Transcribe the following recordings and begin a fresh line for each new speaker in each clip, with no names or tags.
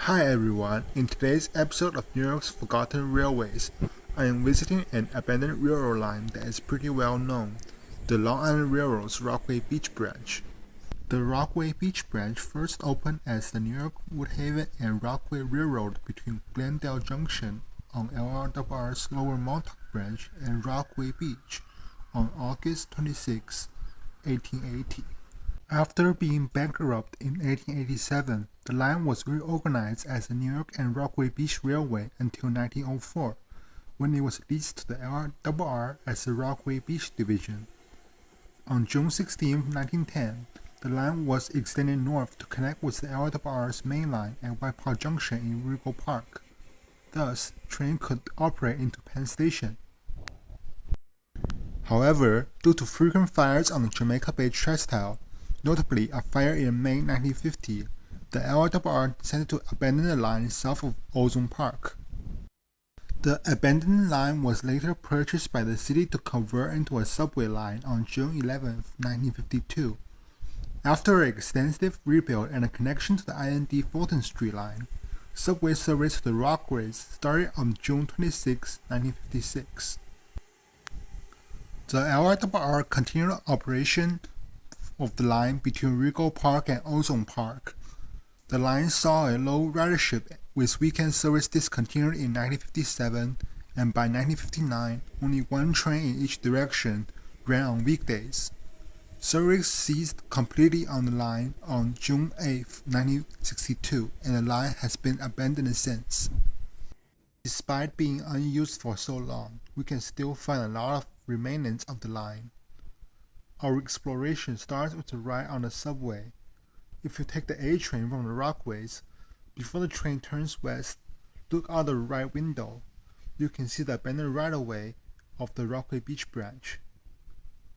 Hi everyone, in today's episode of New York's Forgotten Railways, I am visiting an abandoned railroad line that is pretty well known, the Long Island Railroad's Rockaway Beach Branch. The Rockaway Beach Branch first opened as the New York Woodhaven and Rockaway Railroad between Glendale Junction on LIRR's Lower Montauk Branch and Rockaway Beach on August 26, 1880. After being bankrupt in 1887, the line was reorganized as the New York and Rockaway Beach Railway until 1904, when it was leased to the LIRR as the Rockaway Beach Division. On June 16, 1910, the line was extended north to connect with the LIRR's main line at White Park Junction in Rego Park. Thus, trains could operate into Penn Station. However, due to frequent fires on the Jamaica Bay Trestle, notably a fire in May 1950, the LIRR decided to abandon the line south of Ozone Park. The abandoned line was later purchased by the city to convert into a subway line on June 11, 1952. After an extensive rebuild and a connection to the IND Fulton Street line, subway service to the Rockaways started on June 26, 1956. The LIRR continued operation of the line between Rego Park and Ozone Park. The line saw a low ridership with weekend service discontinued in 1957, and by 1959 only one train in each direction ran on weekdays. Service ceased completely on the line on June 8, 1962, and the line has been abandoned since. Despite being unused for so long, we can still find a lot of remnants of the line. Our exploration starts with a ride on the subway. If you take the A train from the Rockaways, before the train turns west, look out the right window. You can see the abandoned right-of-way of the Rockaway Beach Branch.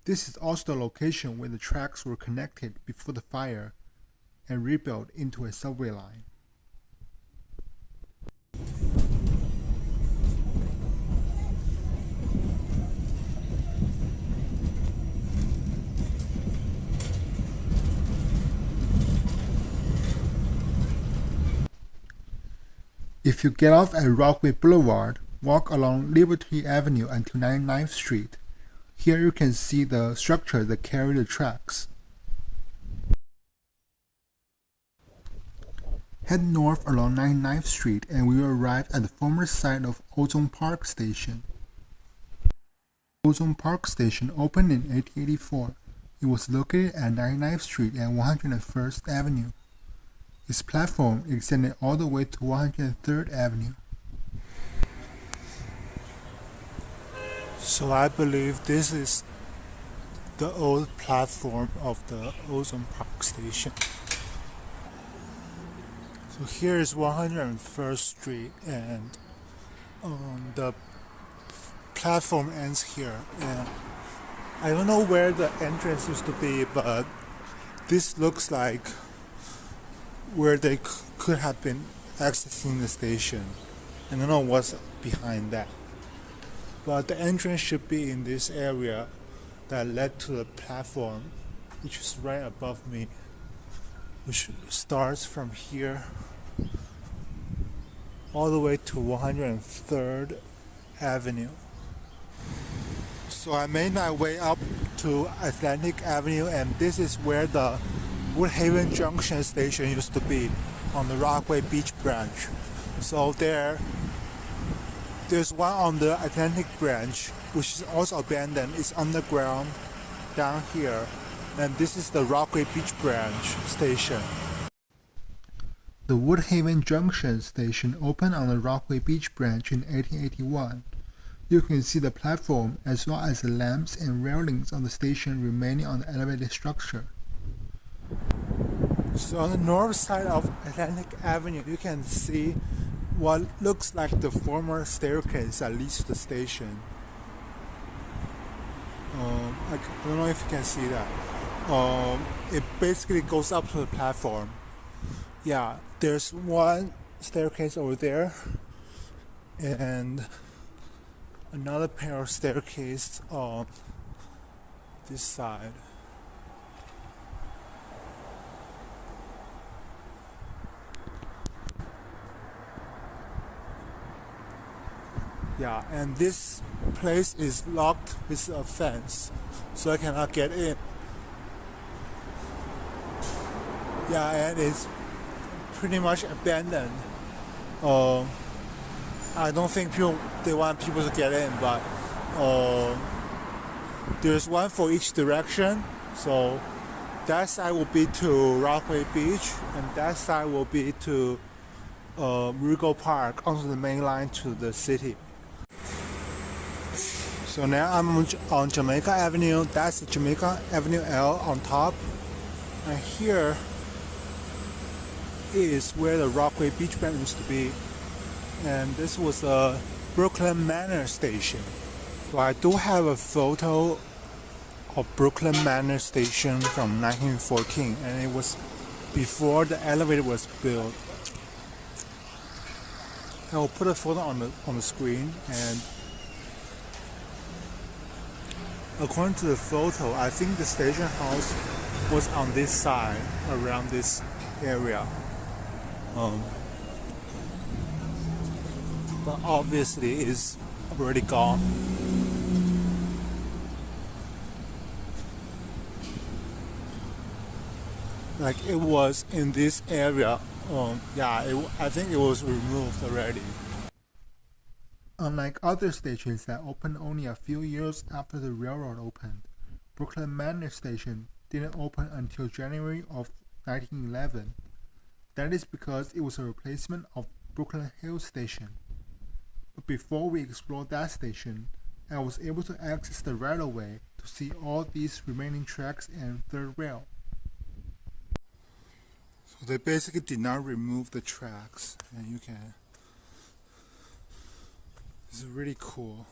This is also the location where the tracks were connected before the fire and rebuilt into a subway line. If you get off at Rockaway Boulevard, walk along Liberty Avenue until 99th Street. Here you can see the structure that carry the tracks. Head north along 99th Street and we will arrive at the former site of Ozone Park Station. Ozone Park Station opened in 1884. It was located at 99th Street and 101st Avenue. Its platform extended all the way to 103rd Avenue. So I believe this is the old platform of the Ozone Park Station. So here is 101st Street and the platform ends here. And I don't know where the entrance used to be, but this looks like where they could have been accessing the station. I don't know what's behind that, but the entrance should be in this area that led to the platform, which is right above me, which starts from here all the way to 103rd Avenue. So I made my way up to Atlantic Avenue, and this is where the Woodhaven Junction station used to be on the Rockaway Beach Branch. So there's one on the Atlantic Branch, which is also abandoned. It's underground down here, and this is the Rockaway Beach Branch station. The Woodhaven Junction station opened on the Rockaway Beach Branch in 1881. You can see the platform as well as the lamps and railings on the station remaining on the elevated structure. So on the north side of Atlantic Avenue, you can see what looks like the former staircase that leads to the station. I don't know if you can see that. It basically goes up to the platform. Yeah, there's one staircase over there and another pair of staircases on this side. Yeah, and this place is locked with a fence, so I cannot get in. Yeah, and it's pretty much abandoned. I don't think they want people to get in, but there's one for each direction. So that side will be to Rockaway Beach, and that side will be to Rego Park onto the main line to the city. So now I'm on Jamaica Avenue. That's Jamaica Avenue L on top, and here is where the Rockaway Beach Bank used to be, and this was a Brooklyn Manor station. So I do have a photo of Brooklyn Manor Station from 1914, and it was before the elevator was built. I will put a photo on the screen, and according to the photo, I think the station house was on this side, around this area. But obviously it's already gone. Like it was in this area. I think it was removed already. Unlike other stations that opened only a few years after the railroad opened, Brooklyn Manor Station didn't open until January of 1911. That is because it was a replacement of Brooklyn Hills Station. But before we explored that station, I was able to access the right-of-way to see all these remaining tracks and third rail. So they basically did not remove the tracks, and you can. It's really cool.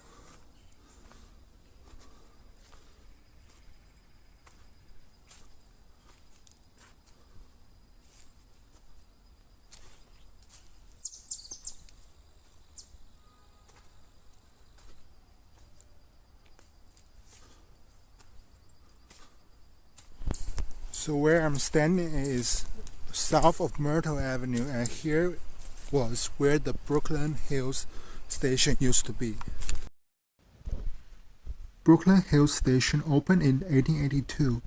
So where I'm standing is south of Myrtle Avenue, and here was where the Brooklyn Hills Station used to be. Brooklyn Hills Station opened in 1882.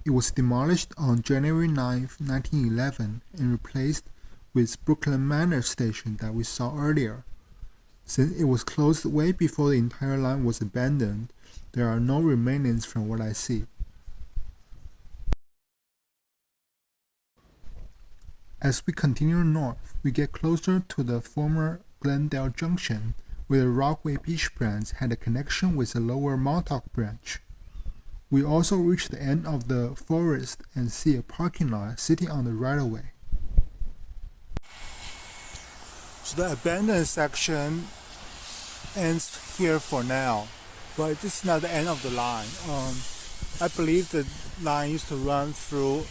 It was demolished on January 9, 1911 and replaced with Brooklyn Manor Station that we saw earlier. Since it was closed way before the entire line was abandoned, there are no remains from what I see. As we continue north, we get closer to the former Glendale Junction, where the Rockaway Beach branch had a connection with the lower Montauk branch. We also reach the end of the forest and see a parking lot sitting on the right-of-way. So the abandoned section ends here for now, but this is not the end of the line. I believe the line used to run through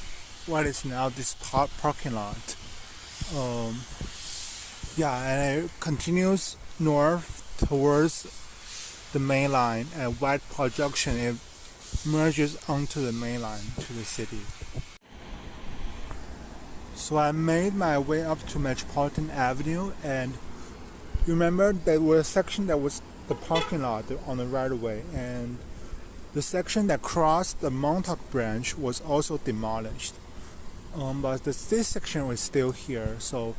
what is now this parking lot. And it continues north towards the main line at White Paw Junction. It merges onto the main line to the city. So I made my way up to Metropolitan Avenue, and you remember there was a section that was the parking lot on the right of way, and the section that crossed the Montauk branch was also demolished. But this section was still here, so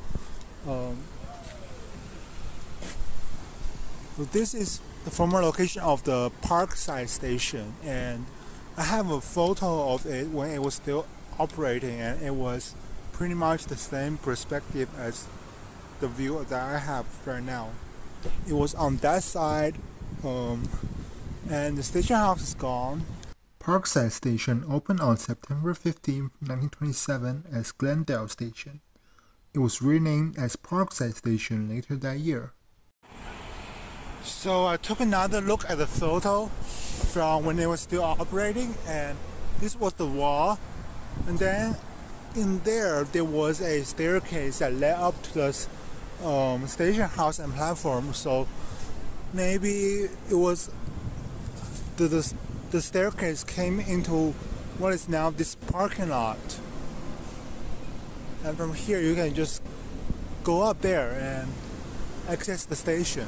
this is the former location of the Parkside Station, and I have a photo of it when it was still operating, and it was pretty much the same perspective as the view that I have right now. It was on that side, and the station house is gone. Parkside Station opened on September 15, 1927 as Glendale Station. It was renamed as Parkside Station later that year. So I took another look at the photo from when it was still operating, and this was the wall, and then in there was a staircase that led up to the station house and platform. So maybe it was the staircase came into what is now this parking lot, and from here you can just go up there and access the station.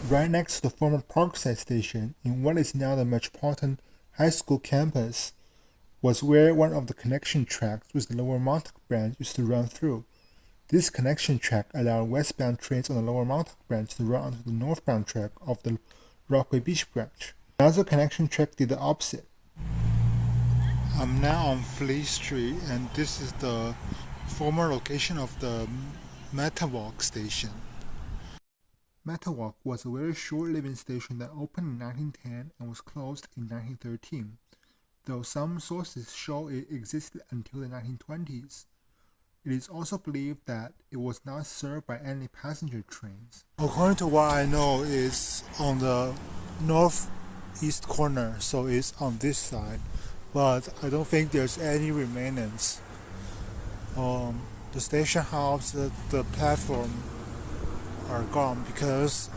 Right next to the former Parkside station, in what is now the Metropolitan High School campus, was where one of the connection tracks with the Lower Montauk branch used to run through. This connection track allowed westbound trains on the Lower Montauk branch to run onto the northbound track of the Rockaway Beach branch. Another connection track did the opposite. I'm now on Fleet Street, and this is the former location of the Metawalk station. Metawalk was a very short-living station that opened in 1910 and was closed in 1913, though some sources show it existed until the 1920s. It is also believed that it was not served by any passenger trains. According to what I know, it's on the northeast corner, so it's on this side, but I don't think there's any remains. The station house, the platform are gone because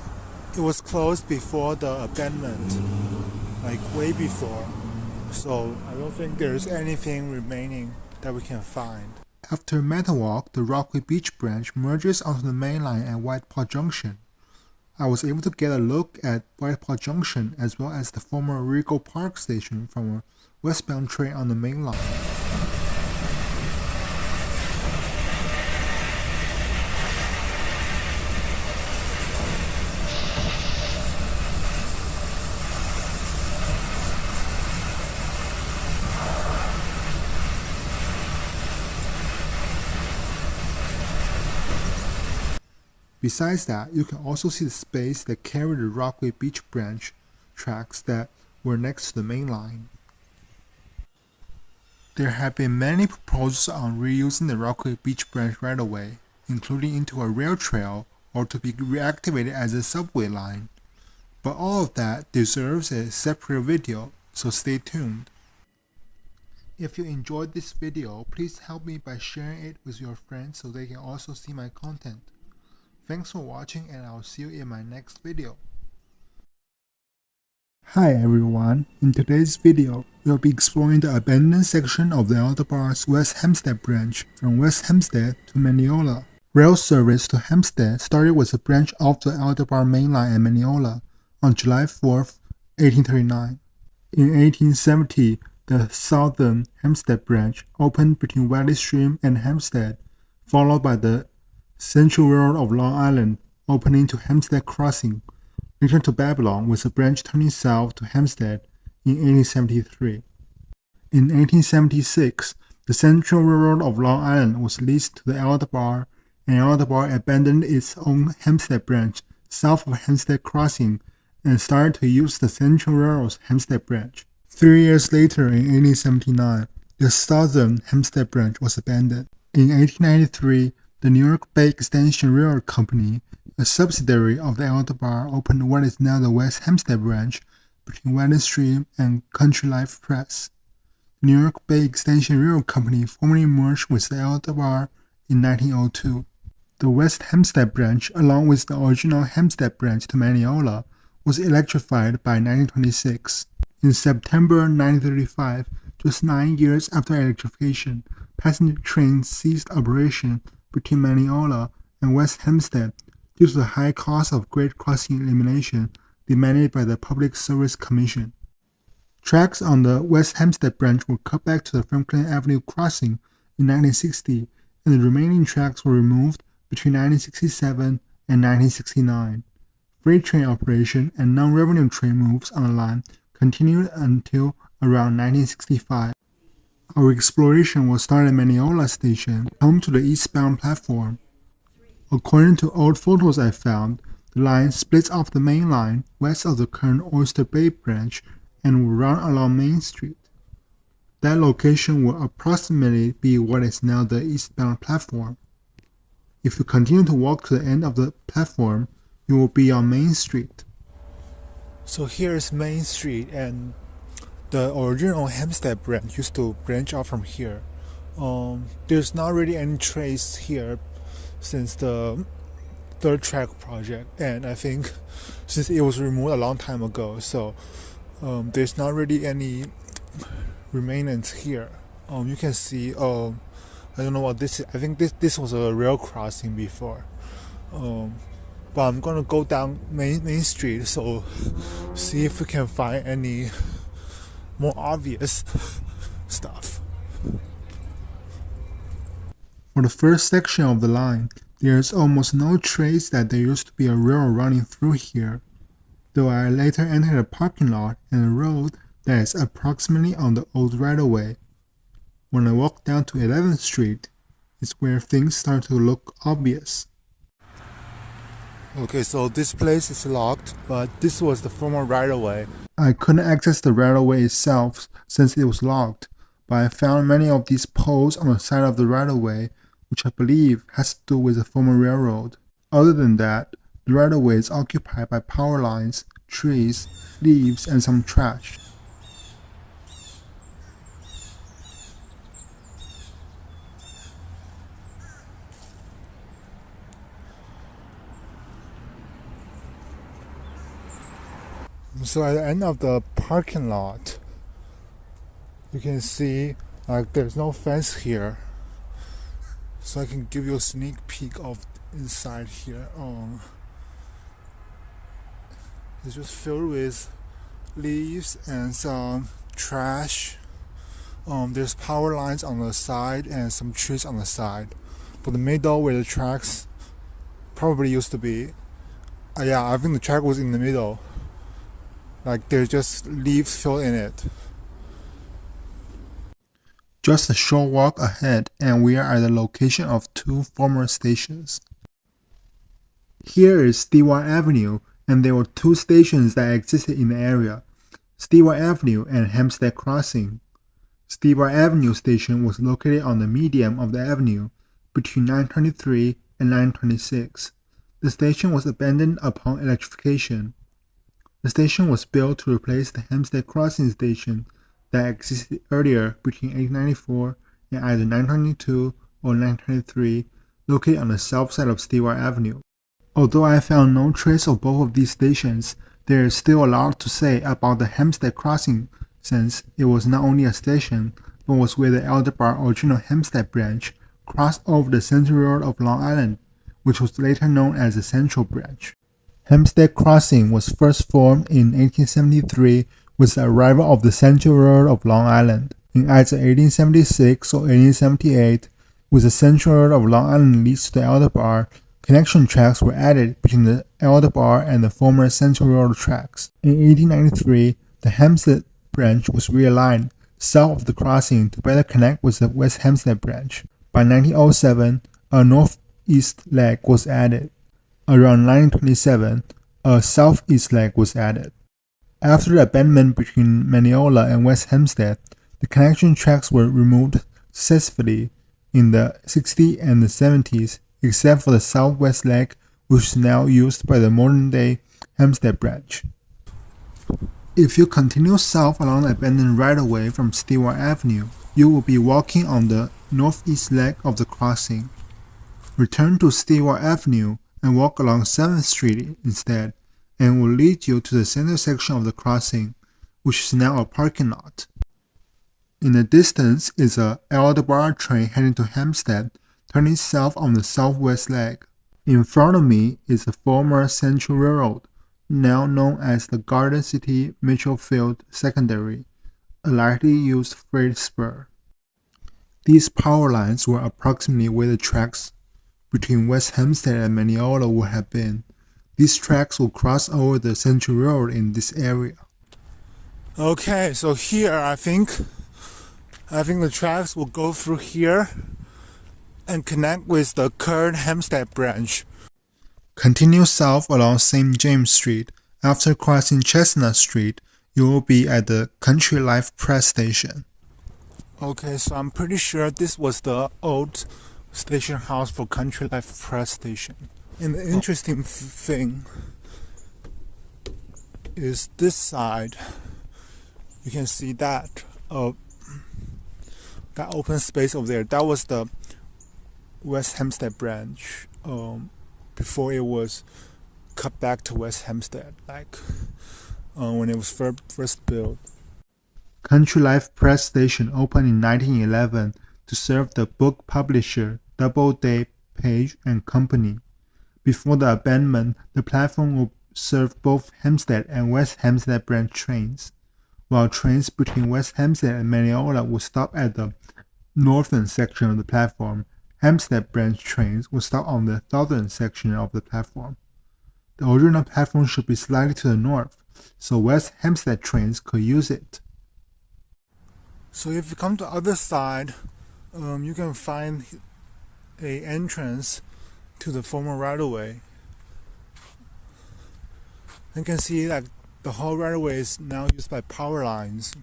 it was closed before the abandonment, like way before. So I don't think there's anything remaining that we can find. After Metawalk, the Rockaway Beach branch merges onto the main line at White Paw Junction. I was able to get a look at White Paw Junction as well as the former Regal Park station from a westbound train on the main line. Besides that, you can also see the space that carried the Rockaway Beach branch tracks that were next to the main line. There have been many proposals on reusing the Rockaway Beach branch right away, including into a rail trail or to be reactivated as a subway line. But all of that deserves a separate video, so stay tuned. If you enjoyed this video, please help me by sharing it with your friends so they can also see my content. Thanks for watching, and I'll see you in my next video. Hi everyone, in today's video, we'll be exploring the abandoned section of the LIRR's West Hempstead branch from West Hempstead to Mineola. Rail service to Hempstead started with a branch off the LIRR main line at Mineola on July 4, 1839. In 1870, the southern Hempstead branch opened between Valley Stream and Hempstead, followed by the Central Railroad of Long Island opening to Hempstead Crossing, later to Babylon with a branch turning south to Hempstead in 1873. In 1876, the Central Railroad of Long Island was leased to the LIRR, and LIRR abandoned its own Hempstead branch south of Hempstead Crossing and started to use the Central Railroad's Hempstead branch. 3 years later, in 1879, the southern Hempstead branch was abandoned. In 1893, the New York Bay Extension Railroad Company, a subsidiary of the LIRR, opened what is now the West Hempstead branch between Valley Stream and Country Life Press. The New York Bay Extension Railroad Company formally merged with the LIRR in 1902. The West Hempstead branch, along with the original Hempstead branch to Mineola, was electrified by 1926. In September 1935, just 9 years after electrification, passenger trains ceased operation between Mineola and West Hempstead due to the high cost of grade crossing elimination demanded by the Public Service Commission. Tracks on the West Hempstead branch were cut back to the Franklin Avenue crossing in 1960, and the remaining tracks were removed between 1967 and 1969. Freight train operation and non-revenue train moves on the line continued until around 1965. Our exploration was started at Mineola Station, home to the eastbound platform. According to old photos I found, the line splits off the main line west of the current Oyster Bay branch and will run along Main Street. That location will approximately be what is now the eastbound platform. If you continue to walk to the end of the platform, you will be on Main Street. So here is Main Street, and the original Hempstead branch used to branch off from here. There's not really any trace here since the third track project, and I think since it was removed a long time ago, so there's not really any remains here. You can see, I don't know what this is. I think this was a rail crossing before. but I'm gonna go down Main Street, so see if we can find any more obvious stuff. For the first section of the line, there is almost no trace that there used to be a railroad running through here, though I later entered a parking lot and a road that is approximately on the old right-of-way. When I walk down to 11th Street, it's where things start to look obvious. Okay, so this place is locked, but this was the former right-of-way. I couldn't access the right-of-way itself since it was locked, but I found many of these poles on the side of the right-of-way, which I believe has to do with the former railroad. Other than that, the right-of-way is occupied by power lines, trees, leaves, and some trash. So at the end of the parking lot, you can see there's no fence here. So I can give you a sneak peek of inside here. It's just filled with leaves and some trash. There's power lines on the side and some trees on the side. For the middle where the tracks probably used to be, yeah, I think the track was in the middle. There's just leaves filled in it. Just a short walk ahead and we are at the location of two former stations. Here is Stewart Avenue, and there were two stations that existed in the area, Stewart Avenue and Hempstead Crossing. Stewart Avenue station was located on the median of the avenue between 923 and 926. The station was abandoned upon electrification. The station was built to replace the Hempstead Crossing station that existed earlier between 1894 and either 922 or 923, located on the south side of Stewart Avenue. Although I found no trace of both of these stations, there is still a lot to say about the Hempstead Crossing since it was not only a station, but was where the Aldebar original Hempstead branch crossed over the Central Road of Long Island, which was later known as the Central Branch. Hempstead Crossing was first formed in 1873 with the arrival of the Central Road of Long Island. In either 1876 or 1878, with the Central Road of Long Island leads to the Aldebar, connection tracks were added between the Aldebar and the former Central Road tracks. In 1893, the Hempstead branch was realigned south of the crossing to better connect with the West Hempstead branch. By 1907, a northeast leg was added. Around 1927, a southeast leg was added. After the abandonment between Mineola and West Hempstead, the connection tracks were removed successfully in the 60s and the 70s, except for the southwest leg, which is now used by the modern-day Hempstead branch. If you continue south along the abandoned right-of-way from Stewart Avenue, you will be walking on the northeast leg of the crossing. Return to Stewart Avenue and walk along 7th Street instead, and will lead you to the center section of the crossing, which is now a parking lot. In the distance is a Aldebar train heading to Hempstead, turning south on the southwest leg. In front of me is the former Central Railroad, now known as the Garden City Mitchellfield Secondary, a lightly used freight spur. These power lines were approximately where the tracks between West Hempstead and Mineola would have been. These tracks will cross over the Central Road in this area. Okay, so here I think the tracks will go through here and connect with the current Hempstead branch. Continue south along St. James Street. After crossing Chestnut Street, you will be at the Country Life Press Station. Okay, so I'm pretty sure this was the old station house for Country Life Press Station. And the interesting thing is this side. You can see that open space over there. That was the West Hempstead branch before it was cut back to West Hempstead, when it was first built. Country Life Press Station opened in 1911 to serve the book publisher Doubleday, Page and Company. Before the abandonment, the platform will serve both Hempstead and West Hempstead branch trains, while trains between West Hempstead and Mineola will stop at the northern section of the platform. Hempstead branch trains will stop on the southern section of the platform. The original platform should be slightly to the north, so West Hempstead trains could use it. So if you come to the other side, you can find an entrance to the former right-of-way. You can see that the whole right-of-way is now used by power lines,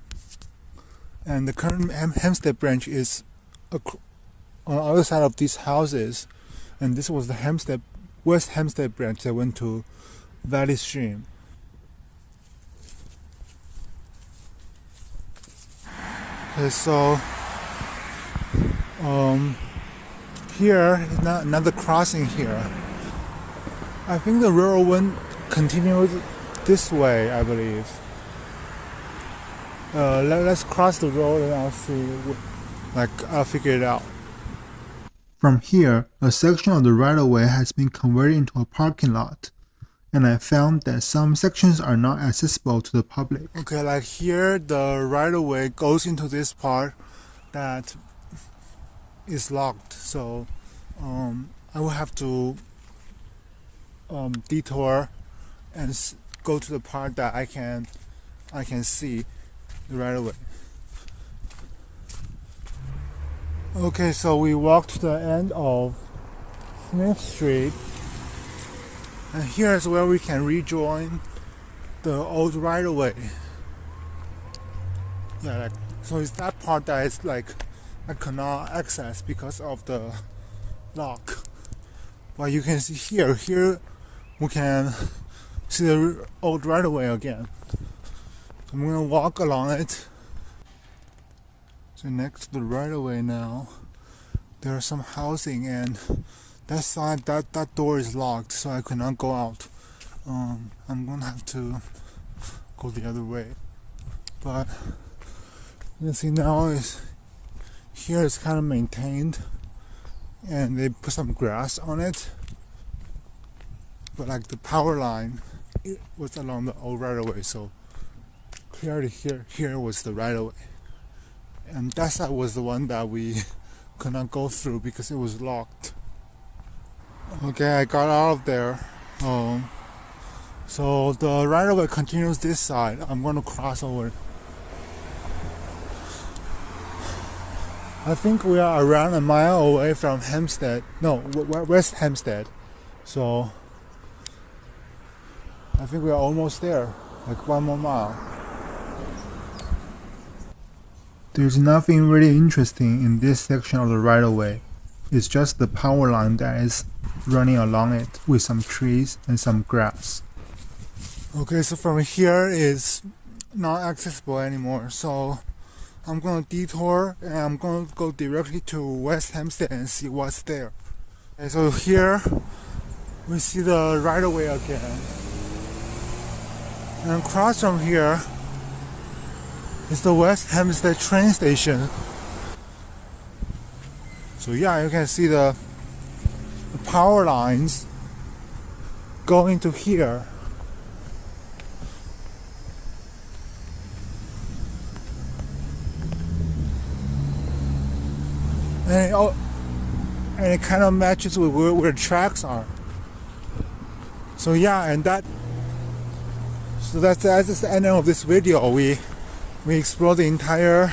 and the current Hempstead branch is on the other side of these houses, and this was the West Hempstead branch that went to Valley Stream. Okay, so here is another crossing here. I think the railroad continues this way, I believe. Let's cross the road and I'll see. I'll figure it out. From here, a section of the right-of-way has been converted into a parking lot, and I found that some sections are not accessible to the public. Okay, like here, the right-of-way goes into this part that is locked, so I will have to detour and go to the part that I can see the right-of-way. Okay, so we walked to the end of Smith Street, and here is where we can rejoin the old right-of-way. Yeah, so it's that part that is I cannot access because of the lock. But you can see here we can see the old right-of-way again. So I'm gonna walk along it. So next to the right-of-way now, there are some housing, and that side, that door is locked, so I cannot go out. I'm gonna have to go the other way. But you can see now here is kind of maintained, and they put some grass on it. But the power line, it was along the old right-of-way, so clearly here was the right-of-way. And that side was the one that we could not go through because it was locked. Okay, I got out of there. So the right-of-way continues this side. I'm going to cross over. I think we are around a mile away from West Hempstead. So I think we are almost there, one more mile. There's nothing really interesting in this section of the right-of-way. It's just the power line that is running along it with some trees and some grass. Okay, so from here is not accessible anymore, so I'm going to detour and I'm going to go directly to West Hempstead and see what's there. Okay, so here we see the right-of-way again. And across from here is the West Hempstead train station. So yeah, you can see the power lines going to here. And it kind of matches with where the tracks are. So yeah, and that's the end of this video. We explored the entire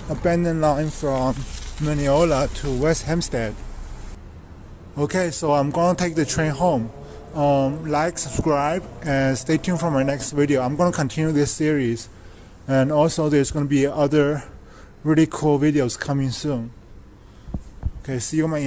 abandoned line from Mineola to West Hempstead. Okay, so I'm gonna take the train home. Like, subscribe, and stay tuned for my next video. I'm gonna continue this series, and also there's gonna be other really cool videos coming soon. Okay, see you in my